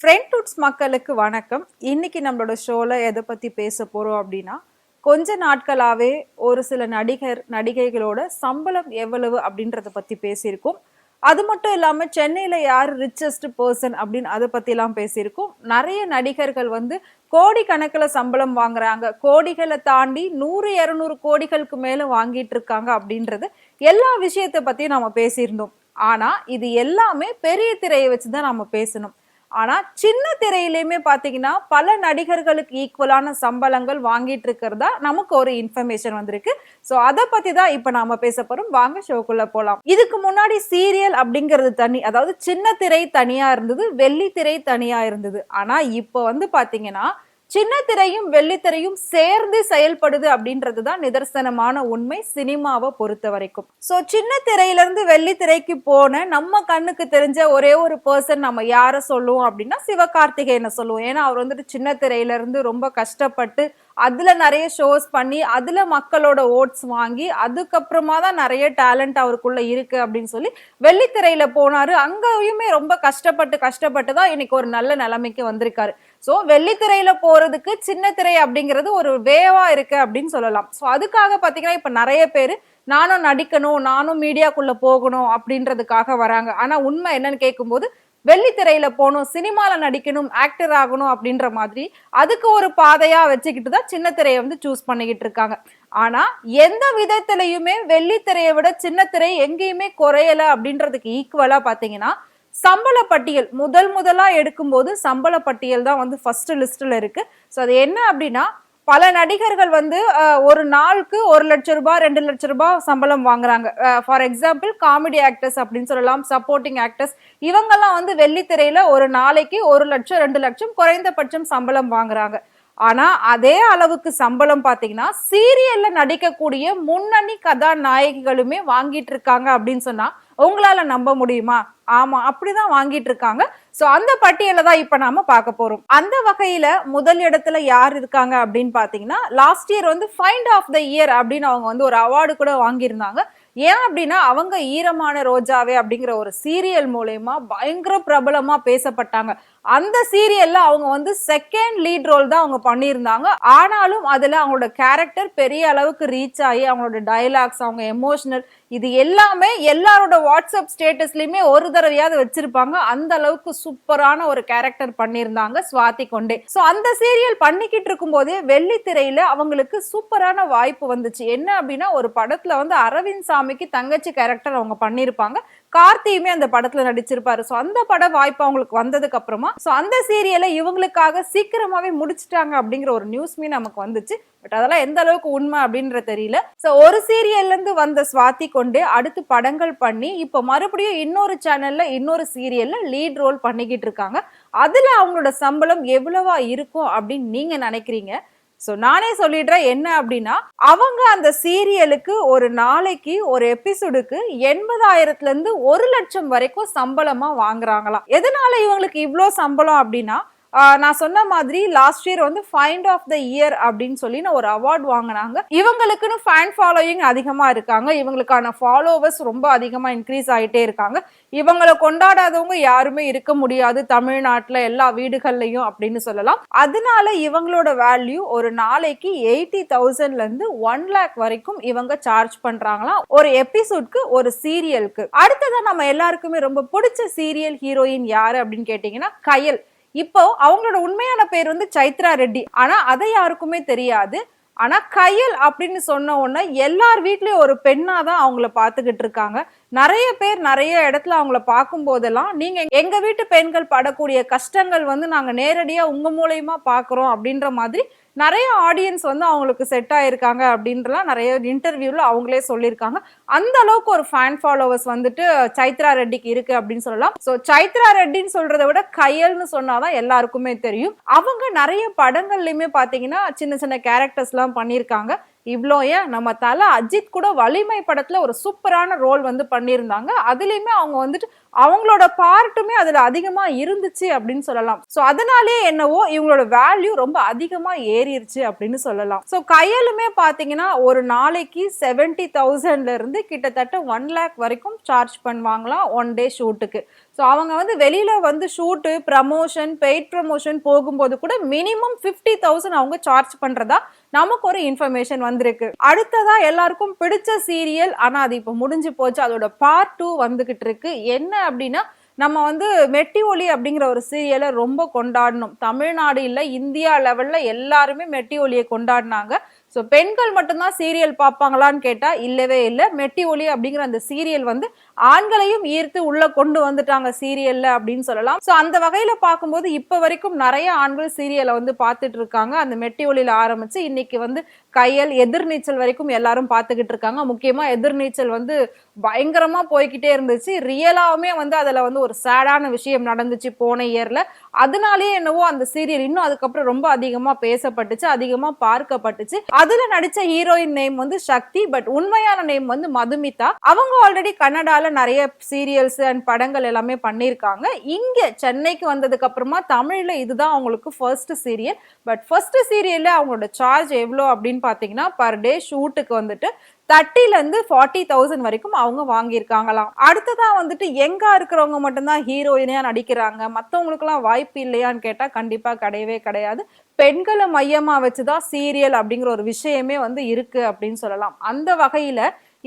ஃப்ரெண்ட்வுட்ஸ் மக்களுக்கு வணக்கம். இன்னைக்கு நம்மளோட ஷோல எதை பத்தி பேச போறோம் அப்படின்னா, கொஞ்ச நாட்களாவே ஒரு சில நடிகைகளோட சம்பளம் எவ்வளவு அப்படின்றத பத்தி பேசியிருக்கோம். அது மட்டும் இல்லாம சென்னையில யார் ரிச்சஸ்ட் பர்சன் அப்படின்னு அதை பத்தி எல்லாம் பேசியிருக்கோம். நிறைய நடிகர்கள் வந்து கோடி கணக்குல சம்பளம் வாங்குறாங்க, கோடிகளை தாண்டி 100 200 கோடிகளுக்கு மேல வாங்கிட்டு இருக்காங்க அப்படின்றது எல்லா விஷயத்தை பத்தியும் நாம பேசியிருந்தோம். ஆனா இது எல்லாமே பெரிய திரையை வச்சுதான் நாம பேசணும். ஆனா சின்ன திரையிலுமே பாத்தீங்கன்னா பல நடிகர்களுக்கு ஈக்குவலான சம்பளங்கள் வாங்கிட்டு இருக்கிறதா நமக்கு ஒரு இன்ஃபர்மேஷன் வந்திருக்கு. சோ அத பத்தி தான் இப்ப நாம பேச போறோம். வாங்க ஷோக்குள்ள போலாம். இதுக்கு முன்னாடி சீரியல் அப்படிங்கிறது தனி, அதாவது சின்ன திரை தனியா இருந்தது, வெள்ளி திரை தனியா இருந்தது. ஆனா இப்ப வந்து பாத்தீங்கன்னா சின்ன திரையும் வெள்ளித்திரையும் சேர்ந்து செயல்படுது அப்படின்றதுதான் நிதர்சனமான உண்மை சினிமாவை பொறுத்த வரைக்கும். சோ சின்ன திரையில இருந்து வெள்ளித்திரைக்கு போன நம்ம கண்ணுக்கு தெரிஞ்ச ஒரே ஒரு பர்சன் நம்ம யார சொல்லுவோம் அப்படின்னா சிவகார்த்திகேயனை சொல்லுவோம். ஏன்னா அவர் வந்துட்டு சின்ன திரையில இருந்து ரொம்ப கஷ்டப்பட்டு அதுல நிறைய ஷோஸ் பண்ணி அதுல மக்களோட ஓட்ஸ் வாங்கி அதுக்கப்புறமா தான் நிறைய டேலண்ட் அவருக்குள்ள இருக்கு அப்படின்னு சொல்லி வெள்ளித்திரையில போனாரு. அங்கேயுமே ரொம்ப கஷ்டப்பட்டு தான் இன்னைக்கு ஒரு நல்ல நிலைமைக்கு வந்திருக்காரு. சோ வெள்ளித்திரையில போறதுக்கு சின்ன திரை அப்படிங்கிறது ஒரு வேவா இருக்கு அப்படின்னு சொல்லலாம். சோ அதுக்காக பாத்தீங்கன்னா இப்ப நிறைய பேரு நானும் நடிக்கணும், நானும் மீடியாக்குள்ள போகணும் அப்படின்றதுக்காக வராங்க. ஆனா உண்மை என்னன்னு கேட்கும்போது வெள்ளித்திரையில போகணும், சினிமால நடிக்கணும், ஆக்டர் ஆகணும் அப்படின்ற மாதிரி அதுக்கு ஒரு பாதையா வச்சுக்கிட்டு தான் சின்ன திரையை வந்து சூஸ் பண்ணிக்கிட்டு இருக்காங்க. ஆனா எந்த விதத்திலையுமே வெள்ளித்திரையை விட சின்ன திரை எங்கேயுமே குறையல அப்படின்றதுக்கு ஈக்குவலா பாத்தீங்கன்னா சம்பள பட்டியல் முதலா எடுக்கும்போது சம்பள பட்டியல் தான் வந்து ஃபர்ஸ்ட் லிஸ்ட்ல இருக்கு. ஸோ அது என்ன அப்படின்னா பல நடிகர்கள் வந்து ஒரு நாளுக்கு 1,00,000 ரூபாய் 2,00,000 ரூபாய் சம்பளம் வாங்குறாங்க. ஃபார் எக்ஸாம்பிள் காமெடி ஆக்டர்ஸ் அப்படின்னு சொல்லலாம், சப்போர்ட்டிங் ஆக்டர்ஸ், இவங்கெல்லாம் வந்து வெள்ளித்திரையில ஒரு நாளைக்கு 1,00,000 2,00,000 குறைந்தபட்சம் சம்பளம் வாங்குறாங்க. ஆனா அதே அளவுக்கு சம்பளம் பாத்தீங்கன்னா சீரியல்ல நடிக்கக்கூடிய முன்னணி கதாநாயகிகளுமே வாங்கிட்டு இருக்காங்க அப்படின்னு சொன்னா உங்களால நம்ப முடியுமா? ஆமா, அப்படிதான் வாங்கிட்டு இருக்காங்க. சோ அந்த பட்டியலை தான் இப்ப நாம பார்க்க போறோம். அந்த வகையில முதல் இடத்துல யார் இருக்காங்க அப்படின்னு பாத்தீங்கன்னா லாஸ்ட் இயர் வந்து ஃபைண்ட் ஆஃப் த இயர் அப்படின்னு அவங்க வந்து ஒரு அவார்டு கூட வாங்கியிருந்தாங்க. ஏன் அப்படின்னா அவங்க ஈரமான ரோஜாவே அப்படிங்கிற ஒரு சீரியல் மூலயமா பயங்கர பிரபலமா பேசப்பட்டாங்க. அந்த சீரியல்ல அவங்க வந்து செகண்ட் லீட் ரோல் தான் அவங்க பண்ணியிருந்தாங்க. ஆனாலும் அதுல அவங்களோட கேரக்டர் பெரிய அளவுக்கு ரீச் ஆகி அவங்களோட டயலாக்ஸ், அவங்க எமோஷனல், இது எல்லாமே எல்லாரோட வாட்ஸ்அப் ஸ்டேட்டஸ்லயுமே ஒரு தடவையாவது வச்சிருப்பாங்க. அந்த அளவுக்கு சூப்பரான ஒரு கேரக்டர் பண்ணியிருந்தாங்க சுவாதி கொண்டே. சோ அந்த சீரியல் பண்ணிக்கிட்டு இருக்கும் போதே வெள்ளித்திரையில அவங்களுக்கு சூப்பரான வாய்ப்பு வந்துச்சு. என்ன அப்படின்னா ஒரு படத்துல வந்து அரவிந்த் சாமிக்கு தங்கச்சி கேரக்டர் அவங்க பண்ணிருப்பாங்க, கார்த்தியுமே அந்த படத்துல நடிச்சிருப்பாரு. சோ அந்த பட வாய்ப்பு அவங்களுக்கு வந்ததுக்கு அப்புறமா சோ அந்த சீரியலை இவங்களுக்காக சீக்கிரமாவே முடிச்சிட்டாங்க அப்படிங்கிற ஒரு நியூஸ்மே நமக்கு வந்துச்சு. பட் அதெல்லாம் எந்த அளவுக்கு உண்மை அப்படின்ற தெரியல. சோ ஒரு சீரியல்ல இருந்து வந்த சுவாதி கொண்டு அடுத்து படங்கள் பண்ணி இப்ப மறுபடியும் இன்னொரு சேனல்ல இன்னொரு சீரியல்ல லீட் ரோல் பண்ணிக்கிட்டு இருக்காங்க. அதுல அவங்களோட சம்பளம் எவ்வளவா இருக்கும் அப்படின்னு நீங்க நினைக்கிறீங்க? சோ நானே சொல்லிடுறேன் என்ன அப்படின்னா அவங்க அந்த சீரியலுக்கு ஒரு நாளைக்கு ஒரு எபிசோடுக்கு 80,000ல இருந்து 1,00,000 வரைக்கும் சம்பளமா வாங்குறாங்களாம். எதனால இவங்களுக்கு இவ்வளோ சம்பளம் அப்படின்னா நான் சொன்ன மாதிரி லாஸ்ட் இயர் வந்து ஃபைண்ட் ஆஃப் த இயர் அப்படின்னு சொல்லி ஒரு அவார்ட் வாங்கினாங்க. இவங்களுக்குன்னு ஃபேன் ஃபாலோயிங் அதிகமா இருக்காங்க, இவங்களுக்கான ஃபாலோவர்ஸ் ரொம்ப அதிகமா இன்க்ரீஸ் ஆகிட்டே இருக்காங்க. இவங்களை கொண்டாடாதவங்க யாருமே இருக்க முடியாது தமிழ்நாட்டுல எல்லா வீடுகள்லயும் அப்படின்னு சொல்லலாம். அதனால இவங்களோட வேல்யூ ஒரு நாளைக்கு 80,000ல இருந்து 1,00,000 வரைக்கும் இவங்க சார்ஜ் பண்றாங்களாம் ஒரு எபிசோட்க்கு, ஒரு சீரியலுக்கு. அடுத்ததான் நம்ம எல்லாருக்குமே ரொம்ப பிடிச்ச சீரியல் ஹீரோயின் யாரு அப்படின்னு கேட்டீங்கன்னா கயல். இப்போ அவங்களோட உண்மையான பேர் வந்து சைத்ரா ரெட்டி, ஆனா அதை யாருக்குமே தெரியாது. ஆனா கயல் அப்படின்னு சொன்ன உடனே எல்லார் வீட்லயும் ஒரு பெண்ணா தான் அவங்கள பாத்துக்கிட்டு இருக்காங்க. நிறைய பேர் நிறைய இடத்துல அவங்கள பார்க்கும் போதெல்லாம் நீங்க எங்க வீட்டு பெண்கள் படக்கூடிய கஷ்டங்கள் வந்து நாங்க நேரடியா உங்க மூலயமா பாக்குறோம் அப்படின்ற மாதிரி நிறைய ஆடியன்ஸ் வந்து அவங்களுக்கு செட் ஆயிருக்காங்க அப்படின்றலாம் நிறைய இன்டர்வியூல அவங்களே சொல்லியிருக்காங்க. அந்த அளவுக்கு ஒரு ஃபேன் ஃபாலோவர்ஸ் வந்துட்டு சைத்ரா ரெட்டிக்கு இருக்கு அப்படின்னு சொல்லலாம். சோ சைத்ரா ரெட்டின்னு சொல்றதை விட கயல்னு சொன்னாதான் எல்லாருக்குமே தெரியும். அவங்க நிறைய படங்கள்லயுமே பாத்தீங்கன்னா சின்ன சின்ன கேரக்டர்ஸ் எல்லாம் பண்ணியிருக்காங்க. இவ்வளோ ஏன் நம்ம தல அஜித் கூட வலிமை படத்துல ஒரு சூப்பரான ரோல் வந்து பண்ணியிருந்தாங்க. அதுலயுமே அவங்க வந்துட்டு அவங்களோட பார்ட்டுமே அதுல அதிகமா இருந்துச்சு அப்படின்னு சொல்லலாம். சோ அதனாலே என்னவோ இவங்களோட வேல்யூ ரொம்ப அதிகமா ஏறிடுச்சு அப்படின்னு சொல்லலாம். சோ கயலுமே பாத்தீங்கன்னா ஒரு நாளைக்கு 70,000ல இருந்து கிட்டத்தட்ட 1,00,000 வரைக்கும் சார்ஜ் பண்ணுவாங்களாம் ஒன் டே ஷூட்டுக்கு. ஸோ அவங்க வந்து வெளியில வந்து ஷூட்டு, ப்ரமோஷன், பெய்ட் ப்ரமோஷன் போகும்போது கூட மினிமம் 50,000 அவங்க சார்ஜ் பண்றதா நமக்கு ஒரு இன்ஃபர்மேஷன் வந்திருக்கு. அடுத்ததா எல்லாருக்கும் பிடிச்ச சீரியல், ஆனா அது இப்ப முடிஞ்சு போச்சு, அதோட பார்ட் 2 வந்துகிட்டு இருக்கு. என்ன அப்படின்னா, நம்ம வந்து மெட்டி ஒலி அப்படிங்கிற ஒரு சீரியலை ரொம்ப கொண்டாடணும். தமிழ்நாடு இல்ல, இந்தியா லெவல்ல எல்லாருமே மெட்டி ஒலியை கொண்டாடினாங்க. ஸோ பெண்கள் மட்டும்தான் சீரியல் பார்ப்பாங்களான்னு கேட்டா இல்லவே இல்லை. மெட்டி ஒலி அப்படிங்கிற அந்த சீரியல் வந்து ஆண்களையும் ஈர்த்து உள்ள கொண்டு வந்துட்டாங்க சீரியல்ல அப்படின்னு சொல்லலாம். ஸோ அந்த வகையில பார்க்கும்போது இப்ப வரைக்கும் நிறைய ஆண்கள் சீரியலை வந்து பார்த்துட்டு இருக்காங்க. அந்த மெட்டி ஒலியில ஆரம்பிச்சு இன்னைக்கு வந்து கையல், எதிர்நீச்சல் வரைக்கும் எல்லாரும் பார்த்துக்கிட்டு இருக்காங்க. முக்கியமா எதிர்நீச்சல் வந்து பயங்கரமா போய்கிட்டே இருந்துச்சு. ரியலாவுமே வந்து அதுல வந்து ஒரு சேடான விஷயம் நடந்துச்சு போன இயர்ல. அதனாலேயே என்னவோ அந்த சீரியல் இன்னும் அதுக்கப்புறம் ரொம்ப அதிகமா பேசப்பட்டுச்சு, அதிகமா பார்க்கப்பட்டுச்சு. அதுல நடிச்ச ஹீரோயின் நேம் வந்து சக்தி, பட் உண்மையான நேம் வந்து மதுமிதா. அவங்க ஆல்ரெடி கன்னடால நிறைய சீரியல்ஸ் அண்ட் படங்கள் எல்லாமே பண்ணிருக்காங்க. இங்க சென்னைக்கு வந்ததுக்கு அப்புறமா தமிழ்ல இதுதான் அவங்களுக்கு ஃபர்ஸ்ட் சீரியல். பட் ஃபர்ஸ்ட் சீரியல்ல அவங்களோட சார்ஜ் எவ்வளோ அப்படின்னு பாத்தீங்கன்னா, பர் டே ஷூட்டுக்கு வந்துட்டு 30ல இருந்து 40,000 வரைக்கும் அவங்க வாங்கியிருக்காங்களாம். அடுத்ததா வந்துட்டு எங்கா இருக்கிறவங்க மட்டும்தான் ஹீரோயினா நடிக்கிறாங்க, மத்தவங்களுக்கு எல்லாம் வாய்ப்பு இல்லையான்னு கேட்டா கண்டிப்பா கிடையவே கிடையாது. பெண்களை மையமா வச்சுதான் சீரியல் அப்படிங்கிற ஒரு விஷயமே வந்து இருக்கு அப்படின்னு சொல்லலாம். அந்த வகையில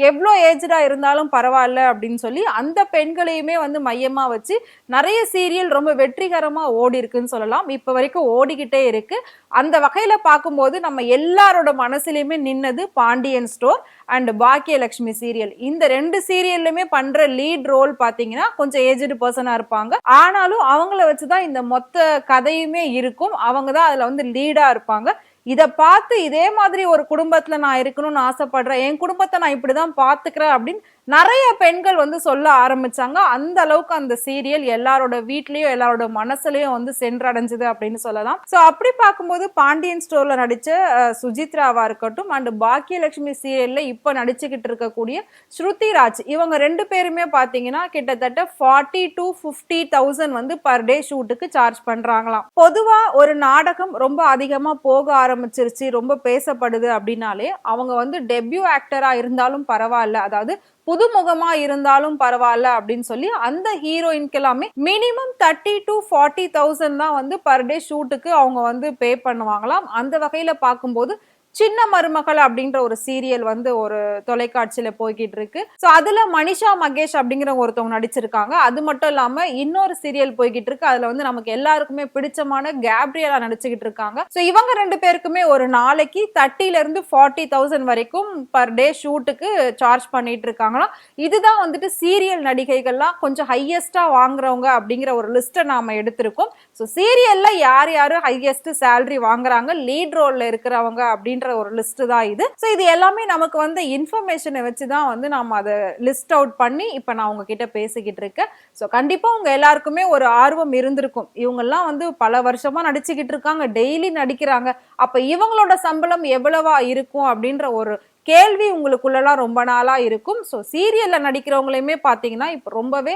எவ்வளோ ஏஜ்டா இருந்தாலும் பரவாயில்ல அப்படின்னு சொல்லி அந்த பெண்களையுமே வந்து மையமா வச்சு நிறைய சீரியல் ரொம்ப வெற்றிகரமா ஓடி இருக்குன்னு சொல்லலாம். இப்ப வரைக்கும் ஓடிக்கிட்டே இருக்கு. அந்த வகையில பார்க்கும்போது நம்ம எல்லாரோட மனசுலயுமே நின்னது Pandian store and Baakiyalakshmi serial. இந்த 2 சீரியல்லுமே பண்ற லீட் ரோல் பாத்தீங்கன்னா கொஞ்சம் ஏஜ்டு பர்சனா இருப்பாங்க. ஆனாலும் அவங்கள வச்சுதான் இந்த மொத்த கதையுமே இருக்கும். அவங்க தான் அதுல வந்து லீடா இருப்பாங்க. இத பார்த்து இதே மாதிரி ஒரு குடும்பத்துல நான் இருக்கணும்னு ஆசைப்படுறேன், என் குடும்பத்தை நான் இப்படிதான் பாத்துக்கிறேன் அப்படின்னு நிறைய பெண்கள் வந்து சொல்ல ஆரம்பிச்சாங்க. அந்த அளவுக்கு அந்த சீரியல் எல்லாரோட வீட்லயும் எல்லாரோட மனசுலயும் வந்து சென்றடைஞ்சது அப்படின்னு சொல்லலாம். சோ அப்படி பார்க்கும்போது பாண்டியன் ஸ்டோர்ல நடிச்ச சுஜித்ராவா இருக்கட்டும் அண்ட் பாக்கியலட்சுமி சீரியல்ல இப்ப நடிச்சுக்கிட்டு இருக்கக்கூடிய ஸ்ருதிராஜ், இவங்க 2 பேருமே பாத்தீங்கன்னா கிட்டத்தட்ட 40 to 50,000 வந்து பர் டே ஷூட்டுக்கு சார்ஜ் பண்றாங்களாம். பொதுவா ஒரு நாடகம் ரொம்ப அதிகமா போக ஆரம்பிச்சிருச்சு, ரொம்ப பேசப்படுது அப்படின்னாலே அவங்க வந்து டெபியூ ஆக்டரா இருந்தாலும் பரவாயில்ல, அதாவது புதுமுகமா இருந்தாலும் பரவாயில்ல அப்படின்னு சொல்லி அந்த ஹீரோயின்க்கு எல்லாமே மினிமம் 30 to 40,000 தான் வந்து பர் டே ஷூட்டுக்கு அவங்க வந்து பே பண்ணுவாங்களாம். அந்த வகையில பார்க்கும்போது சின்ன மருமகள் அப்படின்ற ஒரு சீரியல் வந்து ஒரு தொலைக்காட்சியில போய்கிட்டு இருக்கு. சோ அதுல மனிஷா மகேஷ் அப்படிங்கிற ஒருத்தவங்க நடிச்சிருக்காங்க. அது மட்டும் இல்லாம இன்னொரு சீரியல் போய்கிட்டு இருக்கு. அதுல வந்து நமக்கு எல்லாருக்குமே பிடிச்சமான கேப்ரியலா நடிச்சுக்கிட்டு இருக்காங்க. சோ இவங்க 2 பேருக்குமே ஒரு நாளைக்கு 30ல இருந்து 40,000 வரைக்கும் பர் டே ஷூட்டுக்கு சார்ஜ் பண்ணிட்டு இருக்காங்களாம். இதுதான் வந்துட்டு சீரியல் நடிகைகள்லாம் கொஞ்சம் ஹையஸ்டா வாங்குறவங்க அப்படிங்கிற ஒரு லிஸ்ட்டை நாம எடுத்திருக்கோம். சோ சீரியல்ல யார் யாரு ஹையஸ்ட் சேலரி வாங்குறாங்க, லீட் ரோல்ல இருக்கிறவங்க அப்படின்னு ஒரு லிஸ்ட் தான் இது. சோ இது எல்லாமே நமக்கு வந்து இன்ஃபர்மேஷனை வச்சு தான் வந்து நாம அதை லிஸ்ட் அவுட் பண்ணி இப்ப நான் உங்ககிட்ட பேசிக்கிட்டு இருக்கேன். சோ கண்டிப்பா உங்க எல்லாருக்குமே ஒரு ஆர்வம் இருந்திருக்கும், இவங்க எல்லாம் வந்து பல வருஷமா நடிச்சுக்கிட்டு இருக்காங்க, டெய்லி நடிக்கிறாங்க, அப்ப இவங்களோட சம்பளம் எவ்வளவா இருக்கும் அப்படின்ற ஒரு கேள்வி உங்களுக்குள்ளலாம் ரொம்ப நாளா இருக்கும். ஸோ சீரியல்ல நடிக்கிறவங்களையுமே பார்த்தீங்கன்னா இப்போ ரொம்பவே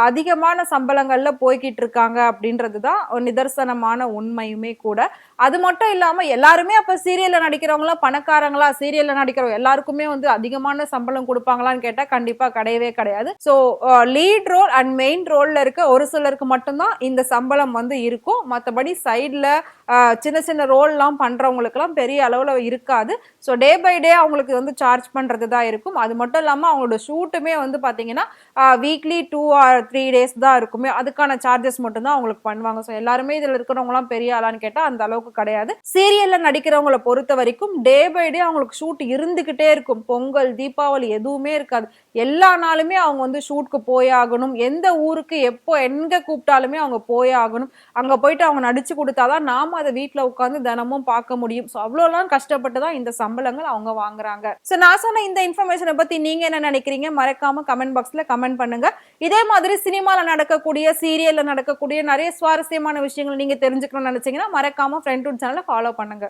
அதிகமான சம்பளங்கள்ல போய்கிட்டு இருக்காங்க அப்படின்றது தான் நிதர்சனமான உண்மையுமே கூட. அது மட்டும் இல்லாம எல்லாருமே அப்ப சீரியல்ல நடிக்கிறவங்களாம் பணக்காரங்களா, சீரியல்ல நடிக்கிறவங்க எல்லாருக்குமே வந்து அதிகமான சம்பளம் கொடுப்பாங்களான்னு கேட்டா கண்டிப்பா கிடையவே கிடையாது. So lead role and main ரோல்ல இருக்க ஒரு சிலருக்கு மட்டும்தான் இந்த சம்பளம் வந்து இருக்கும். மற்றபடி சைட்ல சின்ன சின்ன ரோல்லாம் பண்றவங்களுக்கு எல்லாம் பெரிய அளவுல இருக்காது. ஸோ டே பை டே அவங்களுக்கு வந்து சார்ஜ் பண்றது தான் இருக்கும். அது மட்டும் இல்லாம அவங்களோட ஷூட்டுமே வந்து பாத்தீங்கன்னா வீக்லி 2 or 3 days தான் இருக்குமே, அதுக்கான சார்ஜஸ் மட்டும் தான் அவங்களுக்கு பண்ணுவாங்க. ஸோ எல்லாருமே இதுல இருக்கிறவங்க எல்லாம் பெரிய ஆளான்னு கேட்டா அந்த அளவுக்கு கிடையாது. சீரியல்ல நடிக்கிறவங்களை பொறுத்த வரைக்கும் டே பை டே அவங்களுக்கு ஷூட் இருந்துகிட்டே இருக்கும். பொங்கல், தீபாவளி எதுவுமே இருக்காது, எல்லா நாளுமே அவங்க வந்து ஷூட்க்கு போயாகணும். எந்த ஊருக்கு எப்போ எங்க கூப்பிட்டாலுமே அவங்க போயாகணும். அங்க போயிட்டு அவங்க நடிச்சு கொடுத்தாதான் நாம அதை வீட்டுல உட்காந்து தினமும் பார்க்க முடியும். ஸோ அவ்வளோலாம் கஷ்டப்பட்டு தான் இந்த சம்பளங்கள் அவங்க வாங்குறாங்க. சோ நான் சொன்ன இந்த இன்ஃபர்மேஷனை பத்தி நீங்க என்ன நினைக்கிறீங்க? மறக்காம கமெண்ட் பாக்ஸ்ல கமெண்ட் பண்ணுங்க. இதே மாதிரி சினிமால நடக்கக்கூடிய, சீரியல்ல நடக்கக்கூடிய நிறைய சுவாரஸ்யமான விஷயங்கள் நீங்க தெரிஞ்சுக்கணும்னு நினைச்சீங்கன்னா மறக்காம ஃப்ரெண்ட் சேனலை ஃபாலோ பண்ணுங்க.